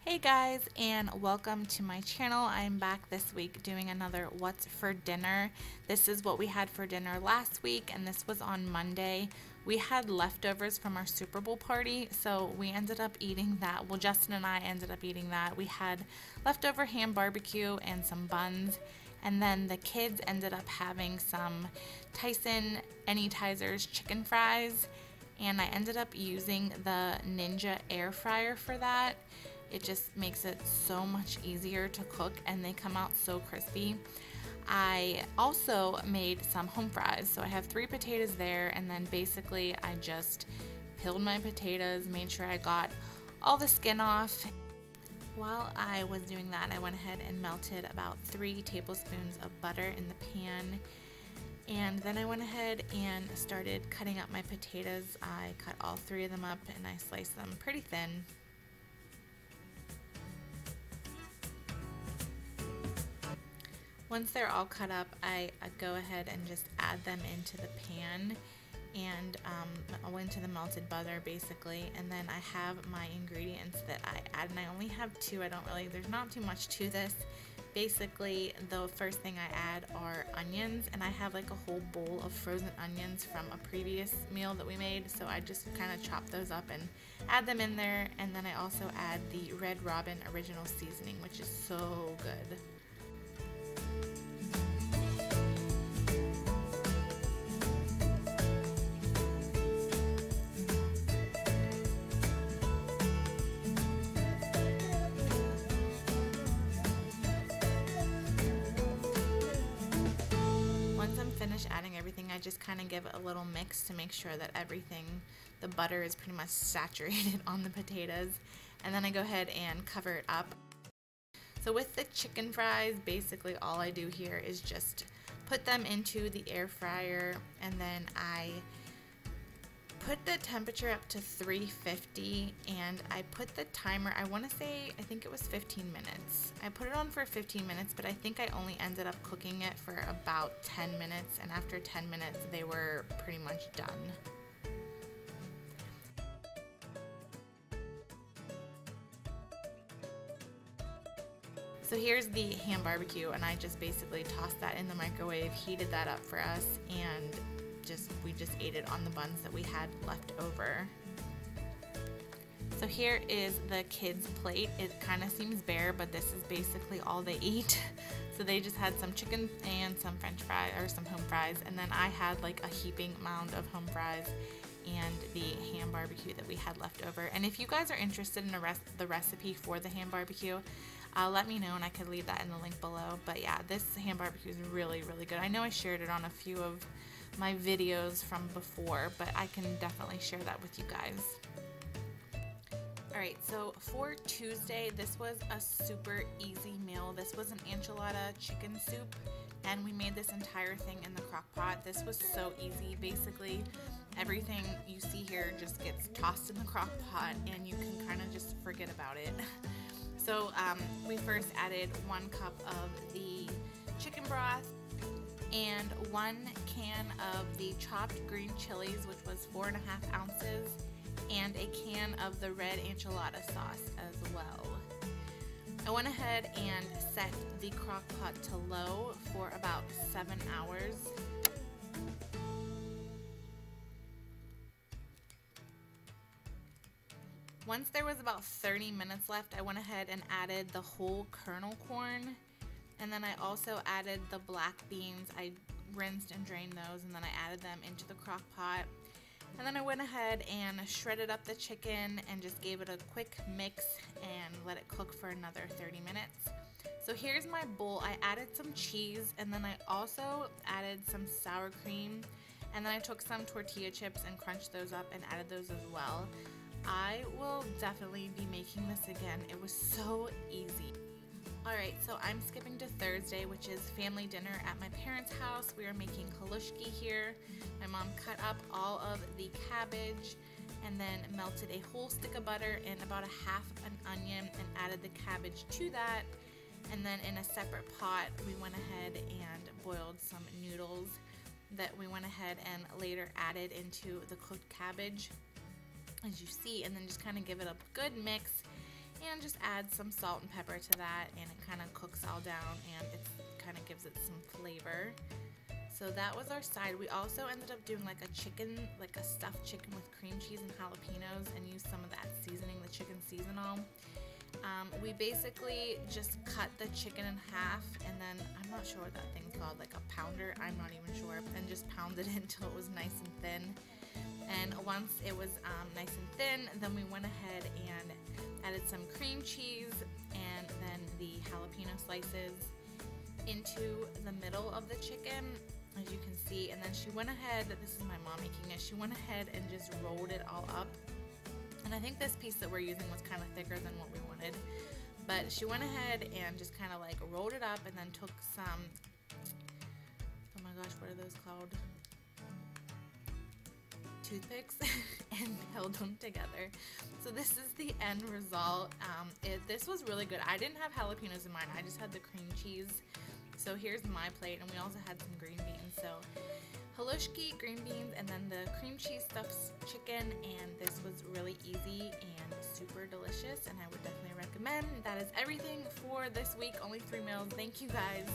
Hey guys, and welcome to my channel. I'm back this week doing another What's for Dinner. This is what we had for dinner last week, and this was on Monday. We had leftovers from our Super Bowl party, so we ended up eating that. Well, Justin and I ended up eating that. We had leftover ham barbecue and some buns, and then the kids ended up having some Tyson Anytizers chicken fries, and I ended up using the Ninja air fryer for that. It just makes it so much easier to cook and they come out so crispy. I also made some home fries. So I have 3 potatoes there, and then basically I just peeled my potatoes, made sure I got all the skin off. While I was doing that, I went ahead and melted about 3 tablespoons of butter in the pan. And then I went ahead and started cutting up my potatoes. I cut all 3 of them up and I sliced them pretty thin. Once they're all cut up, I go ahead and just add them into the pan and into the melted butter basically. And then I have my ingredients that I add, and I only have 2. There's not too much to this. Basically, the first thing I add are onions, and I have like a whole bowl of frozen onions from a previous meal that we made, so I just kind of chop those up and add them in there. And then I also add the Red Robin original seasoning, which is so good. Adding everything, I just kind of give it a little mix to make sure that the butter is pretty much saturated on the potatoes, and then I go ahead and cover it up. So with the chicken fries, basically all I do here is just put them into the air fryer, and then I put the temperature up to 350, and I put the timer, I think it was 15 minutes. I put it on for 15 minutes, but I think I only ended up cooking it for about 10 minutes, and after 10 minutes they were pretty much done. So here's the ham barbecue, and I just basically tossed that in the microwave, heated that up for us, and we just ate it on the buns that we had left over. So here is the kids' plate. It kind of seems bare, but this is basically all they eat. So they just had some chicken and some french fries, or some home fries, and then I had like a heaping mound of home fries and the ham barbecue that we had left over. And if you guys are interested in the recipe for the ham barbecue, let me know and I could leave that in the link below. But yeah, this ham barbecue is really, really good. I know I shared it on a few of my videos from before, but I can definitely share that with you guys. Alright, so for Tuesday, this was a super easy meal. This was an enchilada chicken soup, and we made this entire thing in the crock pot. This was so easy. Basically, everything you see here just gets tossed in the crock pot, and you can kind of just forget about it. So we first added 1 cup of the chicken broth, and 1 can of the chopped green chilies, which was 4.5 ounces, and a can of the red enchilada sauce as well. I went ahead and set the crock pot to low for about 7 hours. Once there was about 30 minutes left, I went ahead and added the whole kernel corn. And then I also added the black beans. I rinsed and drained those, and then I added them into the crock pot. And then I went ahead and shredded up the chicken and just gave it a quick mix and let it cook for another 30 minutes. So here's my bowl. I added some cheese, and then I also added some sour cream, and then I took some tortilla chips and crunched those up and added those as well. I will definitely be making this again. It was so easy. Alright, so I'm skipping to Thursday, which is family dinner at my parents' house. We are making halushki here. My mom cut up all of the cabbage and then melted a whole stick of butter in about a half an onion and added the cabbage to that. And then in a separate pot, we went ahead and boiled some noodles that we went ahead and later added into the cooked cabbage, as you see, and then just kind of give it a good mix then just add some salt and pepper to that, and it kind of cooks all down, and it kind of gives it some flavor. So that was our side. We also ended up doing like a chicken, like a stuffed chicken with cream cheese and jalapenos, and used some of that seasoning, the chicken seasonal. We basically just cut the chicken in half, and then I'm not sure what that thing's called, like a pounder, I'm not even sure, and just pounded it until it was nice and thin. And once it was nice and thin, then we went ahead and added some cream cheese and then the jalapeno slices into the middle of the chicken, as you can see. And then she went ahead, this is my mom making it, she went ahead and just rolled it all up. And I think this piece that we're using was kind of thicker than what we wanted. But she went ahead and just kind of like rolled it up, and then took some, oh my gosh, what are those called? Toothpicks, and held them together. So this is the end result. This was really good. I didn't have jalapenos in mine, I just had the cream cheese. So here's my plate, and we also had some green beans. So halushki, green beans, and then the cream cheese stuffed chicken, and this was really easy and super delicious, and I would definitely recommend. That is everything for this week, only 3 meals. Thank you guys.